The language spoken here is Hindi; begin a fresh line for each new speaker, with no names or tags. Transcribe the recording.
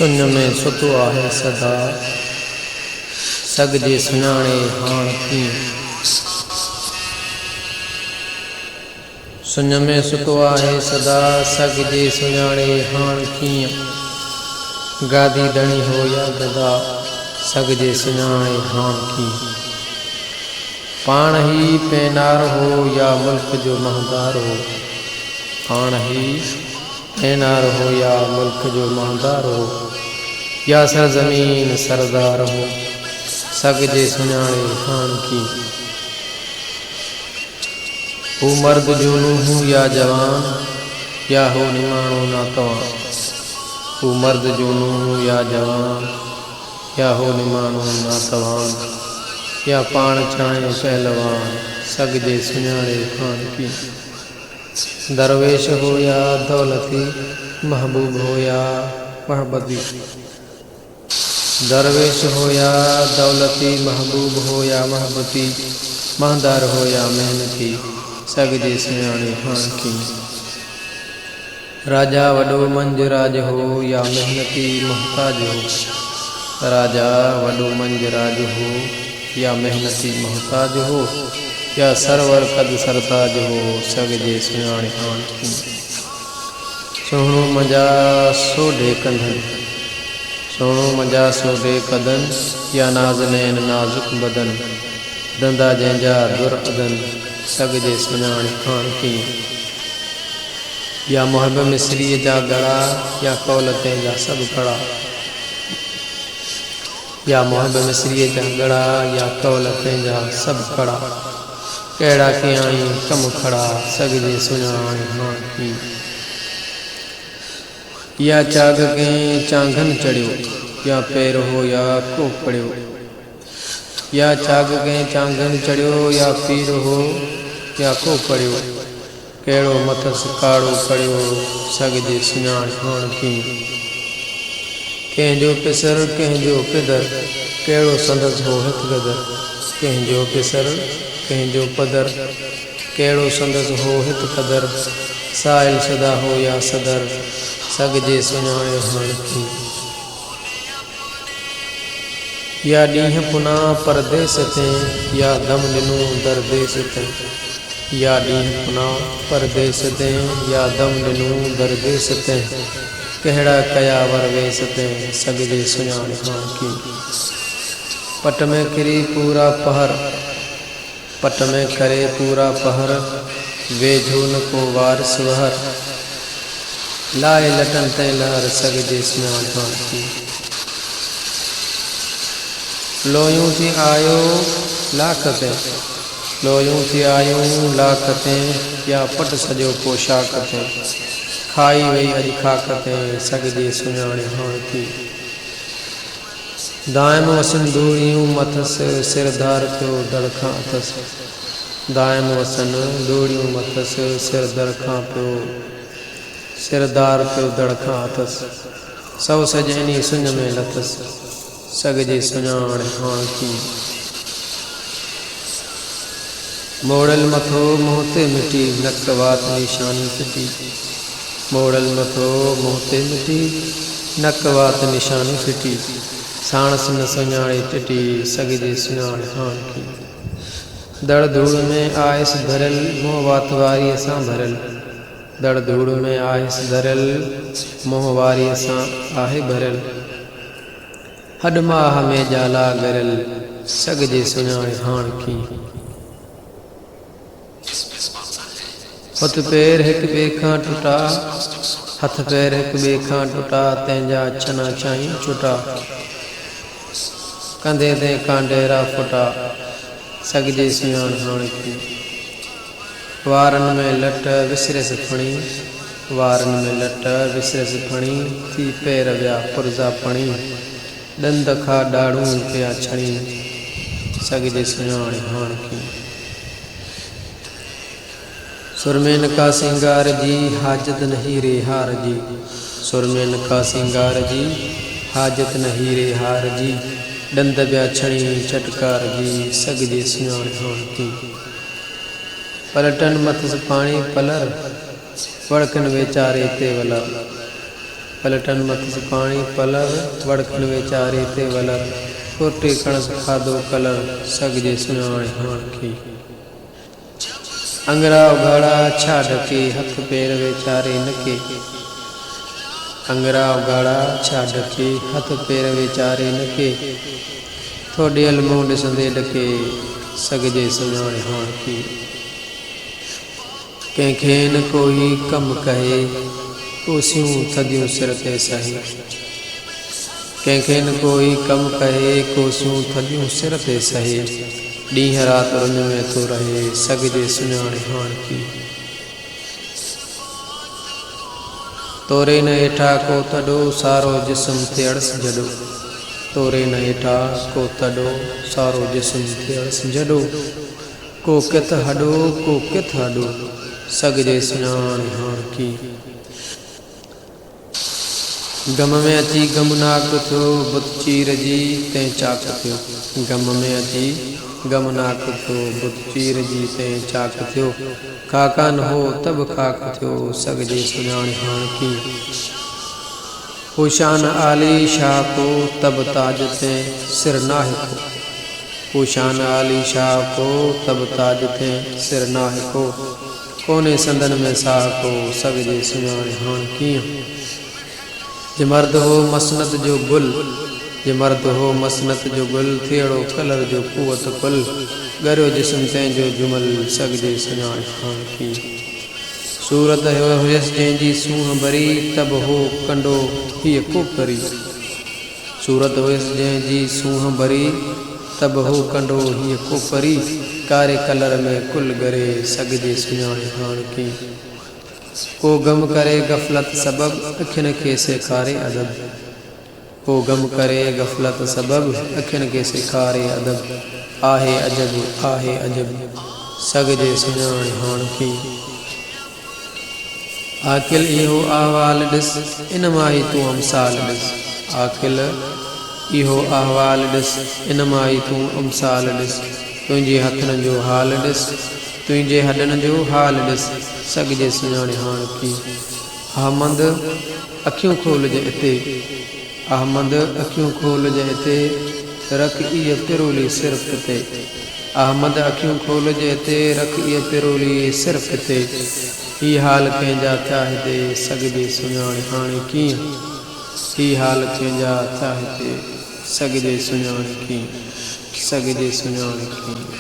सुन में सुतो आहे सदा सगजे सुञाणे हाण कीअं। सुन में सुतो आहे सदा सगजे सुञाणे हाण कीअं। गादी दणी हो या गदा सगजे सुञाणे हाण कीअं। पाण ही पैनार हो या मुल्क जो महदार हो। पाण ही पैनार हो या मुल्क जो महदार हो या सरजमीन सरदार हो सगजे सुञाणे हाण कीअं। हू मर्द जो नूंहं या जवान या हो निमाणो ना तव्हां। हू मर्द जो नूंहं या जवान या हो निमाणो ना तव्हां या पाण चाहे पहलवान सगजे सुञाणे हाण कीअं। दरवेश हो या दौलती महबूब हो या महबती। दरवेश हो या दौलती महबूब हो या महबती। महदार हो या मेहनती सगजे सुञाणे हाण कीअं। राजा वॾो मंझ राज हो या मेहनती मोहताज हो। राजा वॾो मंझ राज हो या मेहनती मोहताज हो या सरवर कद सरताज हो सगजे सुञाणे हाण कीअं। सुहिणो मजा सोढे कंधन। सुहिणो मजा सोढे कदन या नाज़नैन नाज़ुक बदन। धंधा जंहिंजा दुर अदन सगजे सुञाणे हाण कीअं। या मुहब मिस्रीअ जा गड़ा या कौल तंहिंजा सभु खड़ा। या मुहब मिस्रीअ जा गड़ा या कौल तंहिंजा सभु खड़ा। कहिड़ा कयाई कम खड़ा सगजे सुञाणे हाण कीअं। या चाग कंहिं चांगन चढ़ियो या पैर हो या को पड़ियो। या चाग कंहिं चांगन चढ़ियो या पीर हो या को पड़ियो। कहिड़ो मथस काड़ो पड़ियो सगजे सुञाणे हाण कीअं। कंहिंजो पिसर कंहिंजो पिदर कहिड़ो संदसि हो हिकु गदर। कंहिंजो पिसर कंहिंजो पदर कहिड़ो संदसि हो हित कदर। साहिल सदा हो या सदर सगजे सुञाणे हाण कीअं। या ॾींहं पुना परदेस ते या दम ॾिनो दरदेस ते। या ॾींहं पुना परदेस ते या दम ॾिनो दरदेस ते। कहिड़ा कया वरवेस ते सगजे सुञाणे हाण कीअं। पट में किरी पूरा पहर पट में करे पूरा पहर वेझो न को वारिस वहर। लाए लटन ते लहर सगजे सुञाणे हाण कीअं। लोयूं थी आयो लाख ते। लोयूं थी आयूं लाख ते या पट सॼो पोशाक ते। खाई वई अॼु खाक ते सगजे सुञाणे हाण कीअं। दाइम वसन दूड़ियूं मथस सिरदार पियो दड़खां अथस। दाइम वसन दूड़ियूं मथस सिरदार पियो दड़खां अथस। सौ सजनी सुन में लथस सगजे सुञाणे हाण कीअं। मोड़ल मथो मुंह ते मिटी नक वात निशानी फिटी। मोड़ल मथो मुंह ते मिटी नक वात निशानी फिटी। साणस न सुञाणे टिटी सगजे सुञाणे हाण कीअं। दड़ धूड़ में आयस धरियल मोह वात वारीअ सां भरियल। दड़ धूड़ में आयस धरियल मोह वारीअ सां आहे भरियल। हॾ माह में जाला गरियल सगजे सुञाणे हाण कीअं। हथ पैर हिक ॿिए खां टुटा। हथ पैर हिक ॿिए खां टुटा तंहिंजा छना छाई छुटा। कंधे ते कांडेरा फुटा सगजे सुञाणे हाण कीअं। वारनि में लट विसरस फणी। वारनि में लट विसरस फणी थी पैर विया पुरज़ा पणी। ॾंद खां ॾाड़ूं पिया छणी सगजे सुञाणे हाण कीअं। सुरमेन का सिंगार जी हाजत नहीं रे हार जी। सुरमेन का सिंगार जी हाजत नहीं रे हार जी। ॾंद पिया छणी चटकार जी सगजे सुञाणे हाण कीअं। पलटन मथस पाणी पलर वड़कन वेचारे ते वलर। पलटन मथिस पाणी पलर वड़खन वेचारे ते वलर कोटे कणस खाधो कलर सगजे सुञाणे हाण खे अंगरा उघाड़ा छा ढके हथ पैर वेचारे नके अंगरा उघाड़ा छा ढके हथ पैर वेचारे नके थोड़े हल मुंह ॾिसंदे ढके सगजे सुञाणे हाण खे कंहिंखे न कोई कम कहे कोसियूं थदियूं सिर ते सहे कंहिंखे न कोई कम कहे कोसियूं थदियूं सिर ते सहे ॾींहं राति रुन में थो रहे सगजे सुञाणे हाण खे तोरे न हेठा को तॾो सारो जिस्म थियड़स जॾो तोरे न हेठा को तॾो सारो जिस्म थियड़स जॾो को किथ हॾो को किथ हॾो सगजे सुञाणे हाण खे गम में अची गमनाक थियो बुत चीर जी तंहिं चाक थियो गम में अची गमनाक थियो बुत चीर जी तंहिं चाक थियो खाका न हो तब खाक थियो सगजे सुञाणे हाण खे हुशान आली शाह को तब ताज ते सिर नाहे को हुशान आली शाह को तब ताज ते सिर नाहे को कोने संदन में साह को सगजे सुञाणे हाण कीअं जे मर्द हो मसनत जो गुल जे मर्द हो मसनत जो गुल थियड़ो कलर जो कुवत कुल गरियो जिस्म तंहिंजो जुमल सगजे सुञाणे हाण खे सूरत हुयसि जंहिंजी सूंहं भरी तब हो कंडो हीअ कोपरी सूरत हुयसि जंहिंजी सूंहं भरी तब हो कंडो हीअ कोपरी कारे कलर में कुल गरे सगजे सुञाणे हाण खे को गम करे गफ़लत सबब अखियुनि खे सेखारे अदब को गम करे गफ़लत सबब अखियुनि खे सेखारे अदब आहे अजब सगजे सुञाणे हाण खे आखिल इहो अहवाल ॾिस इन मां ई तूं अमसाल ॾिस आखिल इहो अहवाल ॾिस इन मां ई तूं अमसाल ॾिस तुंहिंजे हथनि जो हाल ॾिस तुंहिंजे हॾनि जो हाल ॾिस सगजे सुञाणे हाण खे अहमद अखियूं खोलजे हिते अहमद अखियूं खोलजे हिते रख इहा पिरोली सिर्फ़ ते अहमद अखियूं खोलजे हिते रख इहा पिरोली सिर्फ़ ते ही हाल कंहिंजा थिया हिते सगजे सुञाणे हाणे कीअं ही हाल कंहिंजा थिया हिते सगजे सुञाणे कीअं सगजे सुञाणे कीअं